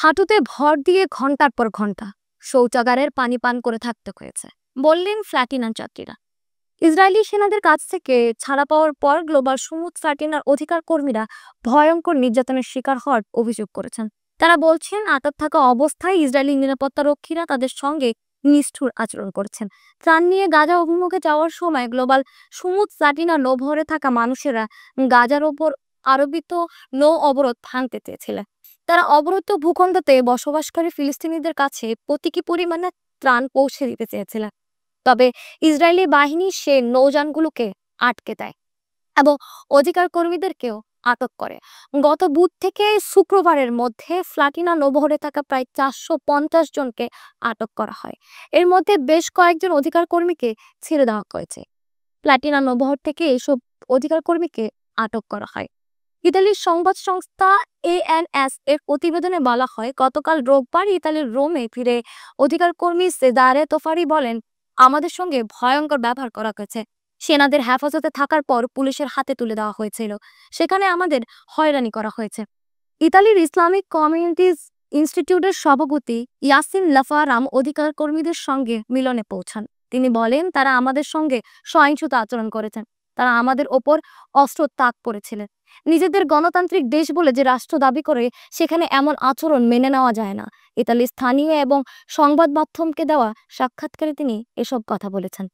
হাঁটুতে ভর দিয়ে ঘন্টার পর ঘন্টা শৌচাগারের পানি পান করে থাকতে হয়েছে, বললেন ফ্ল্যাটিনার যাত্রীরা। ইসরায়েলি সেনাদের কাছ থেকে ছাড়া পাওয়ার পর গ্লোবাল সমুদ ফ্ল্যাটিনার অধিকার কর্মীরা ভয়ঙ্কর নির্যাতনের শিকার হওয়ার অভিযোগ করেছেন। তারা বলছেন, আটক থাকা অবস্থায় ইসরায়েলি নিরাপত্তা রক্ষীরা তাদের সঙ্গে নিষ্ঠুর আচরণ করছেন। ত্রাণ নিয়ে গাজা অভিমুখে যাওয়ার সময় গ্লোবাল সমুদ ফ্ল্যাটিনার নৌবহরে থাকা মানুষেরা গাজার ওপর আরোপিত নৌ অবরোধ ভাঙতে চেয়েছিলেন। তারা অবরুদ্ধ ভূখণ্ডতে বসবাসকারী ফিলিস্তিনিদের কাছে প্রতীকী পরিমাণে ত্রাণ পৌঁছে দিতে চেয়েছিলেন। তবে ইসরায়েলি বাহিনী সে নৌযানগুলোকে আটকে দেয় এবং অধিকার কর্মীদেরকেও আটক করে। গত বুধ থেকে শুক্রবারের মধ্যে ফ্ল্যাটিনা নৌবহরে থাকা প্রায় 450 জনকে আটক করা হয়। এর মধ্যে বেশ কয়েকজন অধিকার কর্মীকে ছেড়ে দেওয়া হয়েছে। প্লাটিনা নৌবহর থেকে এসব অধিকার কর্মীকে আটক করা হয়। ইতালির সংবাদ সংস্থা ANS এর প্রতিবেদনে বলা হয়, গতকাল রোববার ইতালির রোমে ফিরে অধিকার কর্মী সেদারে তোফারি বলেন, আমাদের সঙ্গে ভয়ঙ্কর ব্যবহার করা হয়েছে। সেনাদের হেফাজতে থাকার পর পুলিশের হাতে তুলে দেওয়া হয়েছিল। সেখানে আমাদের হয়রানি করা হয়েছে। ইতালির ইসলামিক কমিউনিটিজ ইনস্টিটিউটের সভাপতি ইয়াসিন লাফারাম অধিকার কর্মীদের সঙ্গে মিলনে পৌঁছান। তিনি বলেন, তারা আমাদের সঙ্গে সহিংসতা আচরণ করেছেন। তারা আমাদের ওপর অস্ত্র তাক করেছিলেন। নিজেদের গণতান্ত্রিক দেশ বলে যে রাষ্ট্র দাবি করে, সেখানে এমন আচরণ মেনে নেওয়া যায় না। ইতালির স্থানীয় এবং সংবাদ মাধ্যমকে দেওয়া সাক্ষাৎকারে তিনি এসব কথা বলেছেন।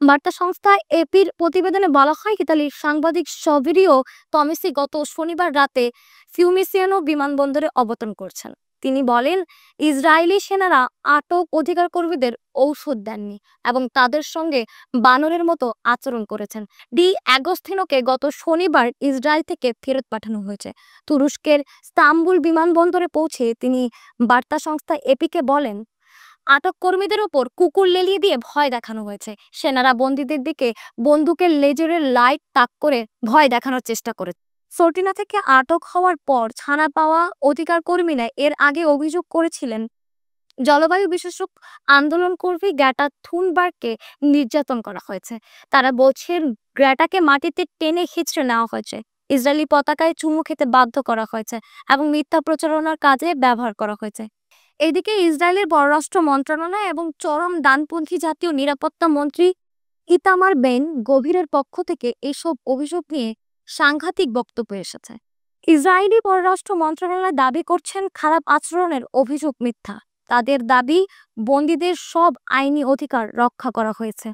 বার্তা সংস্থা এপির প্রতিবেদনে বলা হয়, ইতালির সাংবাদিক সভিরিও তমেসি গত শনিবার রাতে ফিউমিসিয়ানো বিমানবন্দরে অবতরণ করছেন। তিনি বলেন, ইসরায়েলি সেনারা আটক অধিকার কর্মীদের ঔষধ দেননি এবং তাদের সঙ্গে বানরের মতো আচরণ করেছেন। ডি অ্যাগস্তিনোকে গত শনিবার ইসরায়েল থেকে ফেরত পাঠানো হয়েছে। তুরস্কের ইস্তাম্বুল বিমানবন্দরে পৌঁছে তিনি বার্তা সংস্থা এপিকে বলেন, আটক কর্মীদের ওপর কুকুর লেলিয়ে দিয়ে ভয় দেখানো হয়েছে। সেনারা বন্দীদের দিকে বন্দুকের লেজারের লাইট তাক করে ভয় দেখানোর চেষ্টা করে। সর্টিনা থেকে আটক হওয়ার পর ছাড়া পাওয়া অধিকার কর্মীরা এর আগে অভিযোগ করেছিলেন, জলবায়ু বিশেষজ্ঞ আন্দোলন কর্মী গ্রেটা থুনবার্গকে নির্যাতন করা হয়েছে। তারা বলছেন, গ্রেটাকে মাটিতে টেনে হিঁচড়ে নেওয়া হয়েছে, ইসরায়েলি পতাকায় চুমু খেতে বাধ্য করা হয়েছে এবং মিথ্যা প্রচারণার কাজে ব্যবহার করা হয়েছে। এদিকে ইসরায়েলের পররাষ্ট্র মন্ত্রণালয় এবং চরম ডানপন্থী জাতীয় নিরাপত্তা মন্ত্রী ইতামার বেন গভীরের পক্ষ থেকে এসব অভিযোগ নিয়ে সাংঘাতিক বক্তব্য এসেছে। ইসরায়েলি পররাষ্ট্র মন্ত্রণালয় দাবি করছেন, খারাপ আচরণের অভিযোগ মিথ্যা। তাদের দাবি, বন্দীদের সব আইনি অধিকার রক্ষা করা হয়েছে।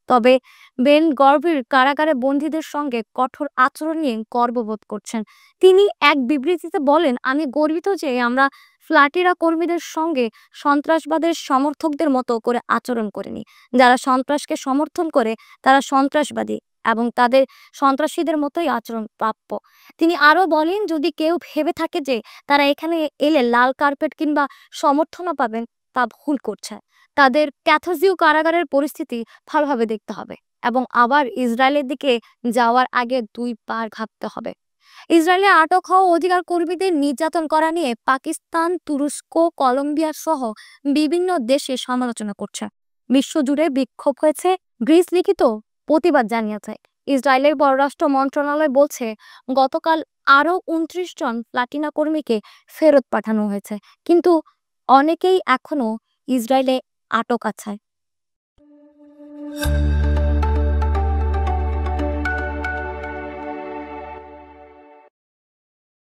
তবে বেন গভীর কারাগারে বন্দীদের সঙ্গে কঠোর আচরণ নিয়ে গর্ববোধ করছেন। তিনি এক বিবৃতিতে বলেন, আমি গর্বিত যে আমরা ফ্ল্যাটিনা কর্মীদের সঙ্গে সন্ত্রাসবাদের সমর্থকদের মতো করে আচরণ করিনি। যারা সন্ত্রাসকে সমর্থন করে তারা সন্ত্রাসবাদী এবং তাদের সন্ত্রাসীদের মতোই আচরণ প্রাপ্য। তিনি আরও বলেন, যদি কেউ ভেবে থাকে যে তারা এখানে এলে লাল কার্পেট কিংবা সমর্থনও পাবেন, তা ভুল করছে। তাদের ক্যাথোজিউ কারাগারের পরিস্থিতি ভালোভাবে দেখতে হবে এবং আবার ইসরায়েলের দিকে যাওয়ার আগে 2 বার ভাবতে হবে। ইসরায়েলে আটক হওয়া অধিকার কর্মীদের নির্যাতন করা নিয়ে পাকিস্তান, তুরস্ক, কলম্বিয়া সহ বিভিন্ন দেশে সমালোচনা করছে। বিশ্বজুড়ে বিক্ষোভ হয়েছে, গ্রিস লিখিত প্রতিবাদ জানিয়েছে। ইসরায়েলের পররাষ্ট্র মন্ত্রণালয় বলছে, গতকাল আরও 29 জন প্লাটিনা কর্মীকে ফেরত পাঠানো হয়েছে, কিন্তু অনেকেই এখনো ইসরায়েলে আটক আছে।